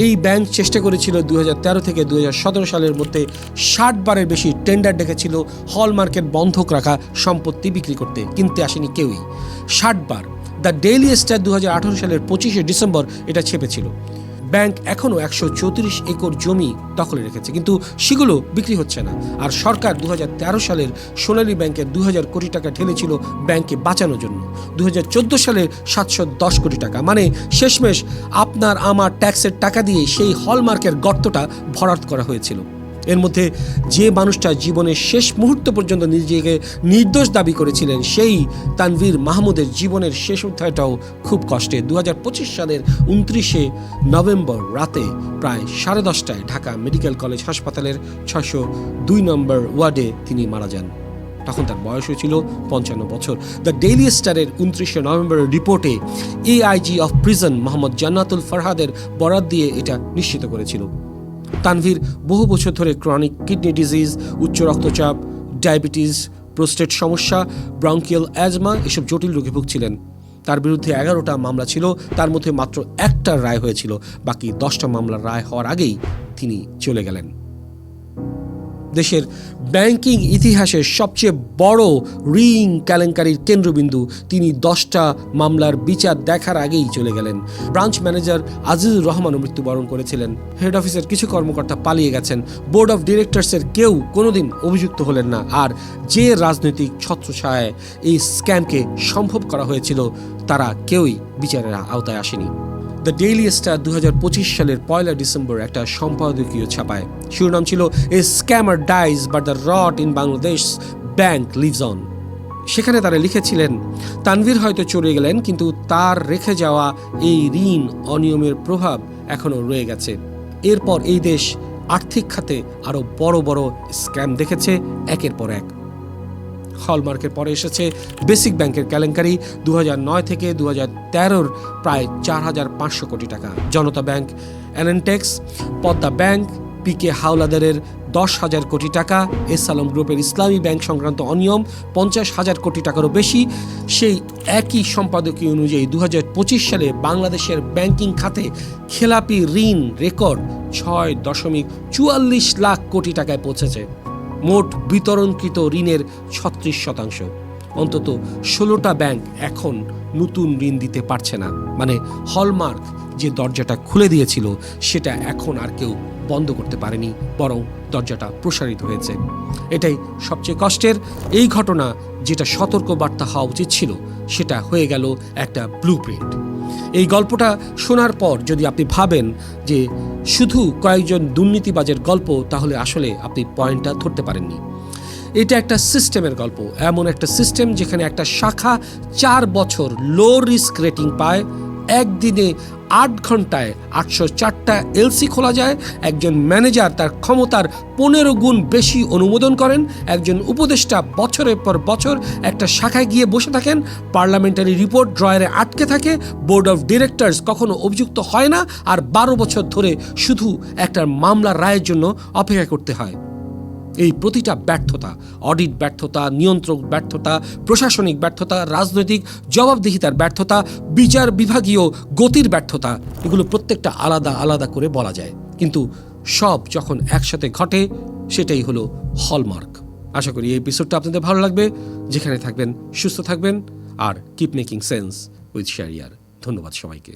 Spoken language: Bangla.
এই ব্যাংক চেষ্টা করেছিল 2013 থেকে 2017 সালের মধ্যে 60 বারের বেশি টেন্ডার ডেকেছিল হলমার্কের বন্ধক রাখা সম্পত্তি বিক্রি করতে, কিনতে আসেনি কেউই। 60 বার। দ্য ডেইলি স্টার 2018 সালের 25শে ডিসেম্বর এটা ছেপেছিল। ব্যাংক এখনও 134 একর জমি দখলে রেখেছে, কিন্তু সেগুলো বিক্রি হচ্ছে না। আর সরকার 2013 সালের সোনালী ব্যাংকের 2000 কোটি টাকা ঢেলেছিল ব্যাংকে বাঁচানোর জন্য। 2014 সালের 710 কোটি টাকা, মানে শেষমেশ আপনার আমার ট্যাক্সের টাকা দিয়ে সেই হলমার্কের গর্তটা ভরাট করা হয়েছিল। এর মধ্যে যে মানুষটা জীবনের শেষ মুহূর্ত পর্যন্ত নিজেকে নির্দোষ দাবি করেছিলেন, সেই তানভীর মাহমুদের জীবনের শেষ অধ্যায়টাও খুব কষ্টে। 2025 সালের 29শে নভেম্বর রাতে প্রায় 10:30টায় ঢাকা মেডিকেল কলেজ হাসপাতালের 602 নম্বর ওয়ার্ডে তিনি মারা যান। তখন তার বয়সও ছিল 55 বছর। দ্য ডেইলি স্টারের 29শে নভেম্বরের রিপোর্টে এআইজি অফ প্রিজন মোহাম্মদ জান্নাতুল ফরহাদের বরাত দিয়ে এটা নিশ্চিত করেছিল। তানভীর বহু বছর ধরে ক্রনিক কিডনি ডিজিজ, উচ্চ রক্তচাপ, ডায়াবেটিস, প্রোস্টেট সমস্যা, ব্রঙ্কিয়াল অ্যাজমা এসব জটিল রোগে ভুগছিলেন। তার বিরুদ্ধে 11টা মামলা ছিল, তার মধ্যে মাত্র একটার রায় হয়েছিল। বাকি 10টা মামলার রায় হওয়ার আগেই তিনি চলে গেলেন। দেশের ব্যাংকিং ইতিহাসের সবচেয়ে বড় ঋণ কেলেঙ্কারির কেন্দ্রবিন্দু, তিনি 10টা মামলার বিচার দেখার আগেই চলে গেলেন। ব্রাঞ্চ ম্যানেজার আজিজুর রহমানও মৃত্যুবরণ করেছিলেন। হেড অফিসের কিছু কর্মকর্তা পালিয়ে গেছেন। বোর্ড অফ ডিরেক্টরসের কেউ কোনোদিন অভিযুক্ত হলেন না। আর যে রাজনৈতিক ছত্রছায়ায় এই স্ক্যামকে সম্ভব করা হয়েছিল, তারা কেউই বিচারের আওতায় আসেনি। দ্য ডেইলি স্টার 2025 সালের 1 ডিসেম্বর একটা সম্পাদকীয় ছাপায়। শিরোনাম ছিল a scammer dies but the rot in Bangladesh Bank lives on. সেখানে তারা লিখেছিলেন, তানভীর হয়তো চলে গেলেন, কিন্তু তার রেখে যাওয়া এই ঋণ অনিয়মের প্রভাব এখনও রয়ে গেছে। এরপর এই দেশ আর্থিক খাতে আরও বড় বড় স্ক্যাম দেখেছে একের পর এক। হলমার্কের পরে এসেছে বেসিক ব্যাংকের কেলেঙ্কারি, 2009 থেকে 2013 প্রায় 4500 কোটি টাকা। জনতা ব্যাংক, এনএনটেক্স, পদ্মা ব্যাংক, পিকে হাওলাদারের 10,000 কোটি টাকা, এস আলম গ্রুপের ইসলামী ব্যাংক সংক্রান্ত অনিয়ম 50,000 কোটি টাকারও বেশি। সেই একই সম্পাদকীয় অনুযায়ী 2025 সালে বাংলাদেশের ব্যাংকিং খাতে খেলাপি ঋণ রেকর্ড 6.44 লাখ কোটি টাকায় পৌঁছেছে। মোট বিতরণকৃত ঋণের 36%। অন্তত 16টা ব্যাংক এখন নতুন ঋণ দিতে পারছে না। মানে হলমার্ক যে দরজাটা খুলে দিয়েছিল, সেটা এখন আর কেউ বন্ধ করতে পারেনি, বরং দরজাটা প্রসারিত হয়েছে। এটাই সবচেয়ে কষ্টের। এই ঘটনা যেটা সতর্ক বার্তা হওয়া উচিত ছিল, সেটা হয়ে গেল একটা ব্লুপ্রিন্ট। এই গল্পটা শোনার পর যদি আপনি ভাবেন যে শুধু কয়েকজন দুর্নীতিবাজের গল্প, তাহলে আসলে আপনি পয়েন্টটা ধরতে পারেননি। এটা একটা সিস্টেমের গল্প, এমন একটা সিস্টেম যেখানে একটা শাখা 4 বছর লো রিস্ক রেটিং পায়, একদিনে 8 ঘন্টায় 804টা এলসি খোলা যায়, একজন ম্যানেজার তার ক্ষমতার 15 গুণ বেশি অনুমোদন করেন, একজন উপদেষ্টা বছরের পর বছর একটা শাখায় গিয়ে বসে থাকেন, পার্লামেন্টারি রিপোর্ট ড্রয়ারে আটকে থাকে, বোর্ড অফ ডিরেক্টরস কখনো অভিযুক্ত হয় না, আর 12 বছর ধরে শুধু একটা মামলার রায়ের জন্য অপেক্ষা করতে হয়। এই প্রতিটা ব্যর্থতা, অডিট ব্যর্থতা, নিয়ন্ত্রক ব্যর্থতা, প্রশাসনিক ব্যর্থতা, রাজনৈতিক জবাবদিহিতার ব্যর্থতা, বিচার বিভাগীয় গতির ব্যর্থতা, এগুলো প্রত্যেকটা আলাদা আলাদা করে বলা যায়, কিন্তু সব যখন একসাথে ঘটে, সেটাই হলো হলমার্ক। আশা করি এই এপিসোডটা আপনাদের ভালো লাগবে। যেখানে থাকবেন সুস্থ থাকবেন, আর keep making sense with Shahriar. ধন্যবাদ সবাইকে।